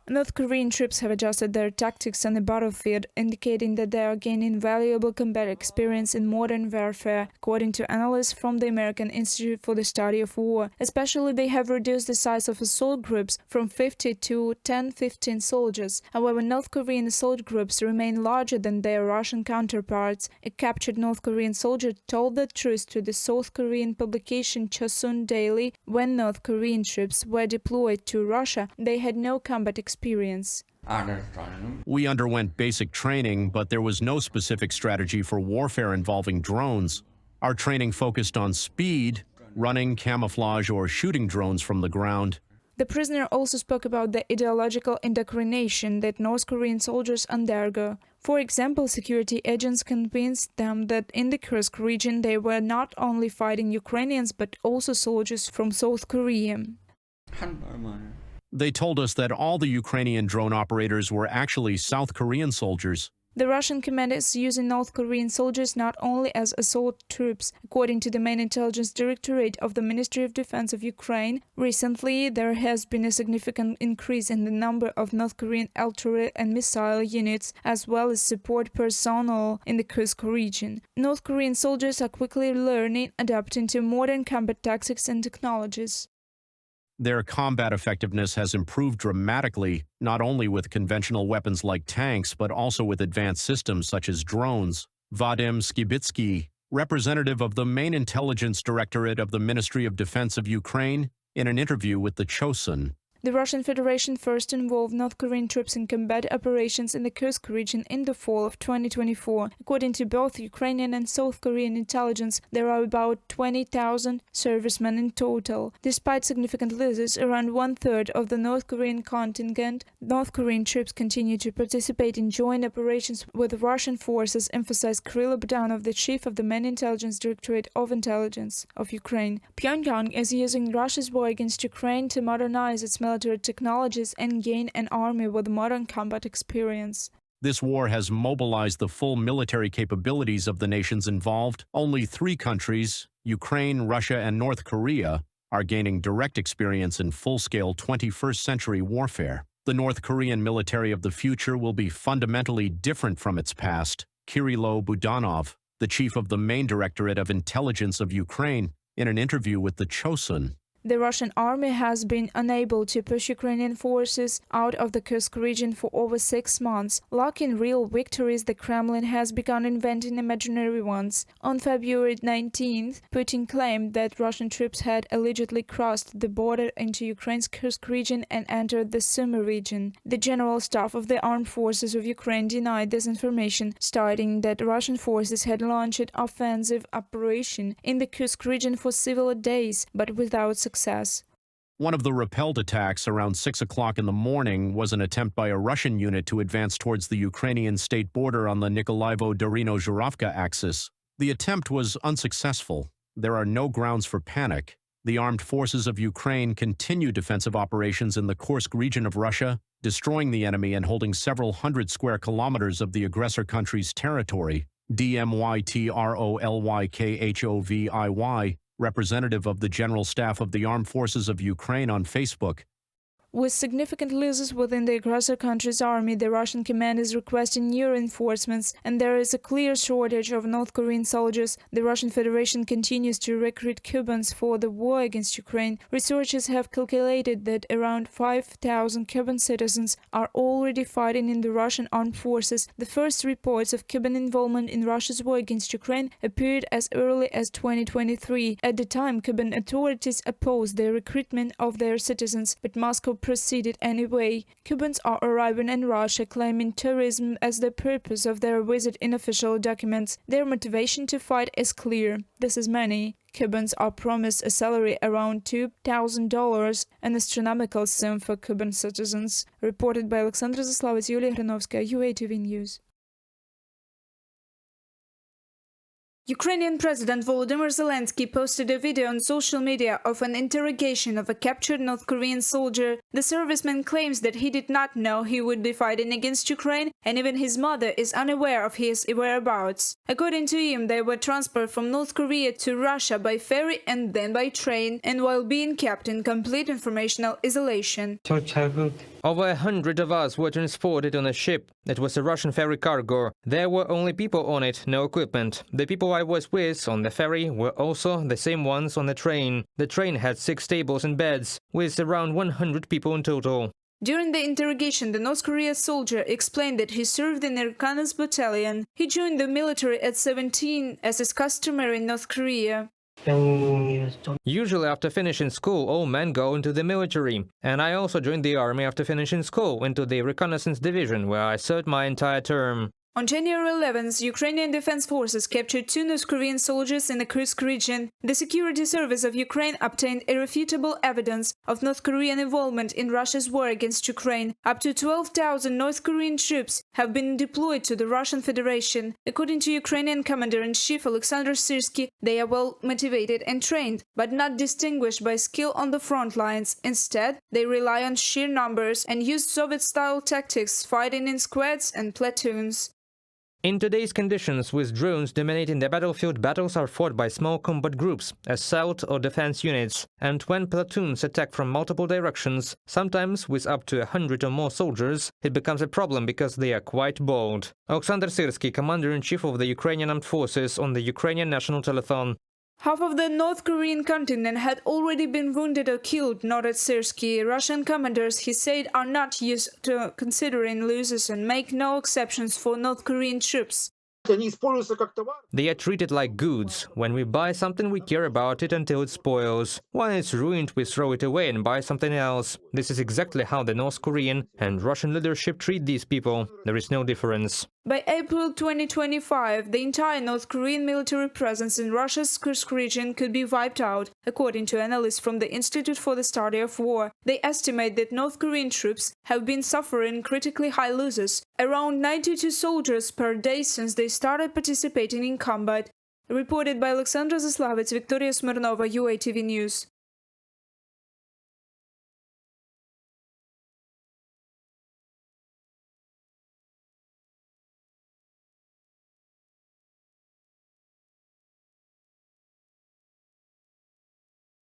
North Korean troops have adjusted their tactics on the battlefield, indicating that they are gaining valuable combat experience in modern warfare, according to analysts from the American Institute for the Study of War. Especially, they have reduced the size of assault groups from 50 to 10-15 soldiers. However, North Korean assault groups remain larger than their Russian counterparts. A captured North Korean soldier told the truth to the South Korean publication Chosun Daily. When North Korean troops were deployed to Russia, they had no combat experience. We underwent basic training, but there was no specific strategy for warfare involving drones. Our training focused on speed, running, camouflage, or shooting drones from the ground. The prisoner also spoke about the ideological indoctrination that North Korean soldiers undergo. For example, security agents convinced them that in the Kursk region they were not only fighting Ukrainians but also soldiers from South Korea. They told us that all the Ukrainian drone operators were actually South Korean soldiers. The Russian command is using North Korean soldiers not only as assault troops. According to the main intelligence directorate of the Ministry of Defense of Ukraine, recently there has been a significant increase in the number of North Korean artillery and missile units, as well as support personnel in the Kursk region. North Korean soldiers are quickly learning, adapting to modern combat tactics and technologies. Their combat effectiveness has improved dramatically, not only with conventional weapons like tanks, but also with advanced systems such as drones. Vadim Skibitsky, representative of the main intelligence directorate of the Ministry of Defense of Ukraine, in an interview with the Chosun. The Russian Federation first involved North Korean troops in combat operations in the Kursk region in the fall of 2024. According to both Ukrainian and South Korean intelligence, there are about 20,000 servicemen in total. Despite significant losses, around one-third of the North Korean contingent, North Korean troops continue to participate in joint operations with Russian forces, emphasized Kirill Bogdanov, the chief of the main intelligence directorate of intelligence of Ukraine. Pyongyang is using Russia's war against Ukraine to modernize its military technologies and gain an army with modern combat experience. This war has mobilized the full military capabilities of the nations involved. Only 3 countries, Ukraine, Russia, and North Korea, are gaining direct experience in full-scale 21st century warfare. The North Korean military of the future will be fundamentally different from its past. Kirill Bogdanov, the chief of the main directorate of intelligence of Ukraine, in an interview with the Chosun. The Russian army has been unable to push Ukrainian forces out of the Kursk region for over 6 months. Lacking real victories, the Kremlin has begun inventing imaginary ones. On February 19th, Putin claimed that Russian troops had allegedly crossed the border into Ukraine's Kursk region and entered the Sumy region. The General Staff of the Armed Forces of Ukraine denied this information, stating that Russian forces had launched an offensive operation in the Kursk region for several days, but without success. One of the repelled attacks around 6 o'clock in the morning was an attempt by a Russian unit to advance towards the Ukrainian state border on the Nikolaevo-Darino-Zhuravka axis. The attempt was unsuccessful. There are no grounds for panic. The armed forces of Ukraine continue defensive operations in the Kursk region of Russia, destroying the enemy and holding several hundred square kilometers of the aggressor country's territory. DMYTROLYKHOVIY, representative of the General Staff of the Armed Forces of Ukraine, on Facebook. With significant losses within the aggressor country's army, the Russian command is requesting new reinforcements, and there is a clear shortage of North Korean soldiers. The Russian Federation continues to recruit Cubans for the war against Ukraine. Researchers have calculated that around 5,000 Cuban citizens are already fighting in the Russian armed forces. The first reports of Cuban involvement in Russia's war against Ukraine appeared as early as 2023. At the time, Cuban authorities opposed the recruitment of their citizens, but Moscow proceeded anyway. Cubans are arriving in Russia, claiming tourism as the purpose of their visit in official documents. Their motivation to fight is clear. This is money. Cubans are promised a salary around $2,000, an astronomical sum for Cuban citizens. Reported by Alexandra Zaslavets, Yulia Hranovskaya, UATV News. Ukrainian President Volodymyr Zelensky posted a video on social media of an interrogation of a captured North Korean soldier. The serviceman claims that he did not know he would be fighting against Ukraine, and even his mother is unaware of his whereabouts. According to him, they were transferred from North Korea to Russia by ferry and then by train, and while being kept in complete informational isolation. Over 100 of us were transported on a ship. It was a Russian ferry cargo. There were only people on it, no equipment. The people I was with on the ferry were also the same ones on the train. The train had 6 tables and beds, with around 100 people in total. During the interrogation, the North Korean soldier explained that he served in a reconnaissance battalion. He joined the military at 17, as is customary in North Korea. Usually after finishing school, all men go into the military. And I also joined the army after finishing school, into the reconnaissance division, where I served my entire term. On January 11th, Ukrainian Defense Forces captured 2 North Korean soldiers in the Kursk region. The Security Service of Ukraine obtained irrefutable evidence of North Korean involvement in Russia's war against Ukraine. Up to 12,000 North Korean troops have been deployed to the Russian Federation. According to Ukrainian Commander-in-Chief Alexander Syrsky, they are well motivated and trained, but not distinguished by skill on the front lines. Instead, they rely on sheer numbers and use Soviet-style tactics, fighting in squads and platoons. In today's conditions, with drones dominating the battlefield, battles are fought by small combat groups, assault or defense units, and when platoons attack from multiple directions, sometimes with up to 100 or more soldiers, it becomes a problem because they are quite bold. Alexander Syrsky, Commander-in-Chief of the Ukrainian Armed Forces, on the Ukrainian National Telethon. Half of the North Korean contingent had already been wounded or killed, noted Syrsky. Russian commanders, he said, are not used to considering losses and make no exceptions for North Korean troops. They are treated like goods. When we buy something, we care about it until it spoils. When it's ruined, we throw it away and buy something else. This is exactly how the North Korean and Russian leadership treat these people. There is no difference. By April 2025, the entire North Korean military presence in Russia's Kursk region could be wiped out, according to analysts from the Institute for the Study of War. They estimate that North Korean troops have been suffering critically high losses, around 92 soldiers per day since they started participating in combat. Reported by Alexandra Zaslavets, Victoria Smirnova, UATV News.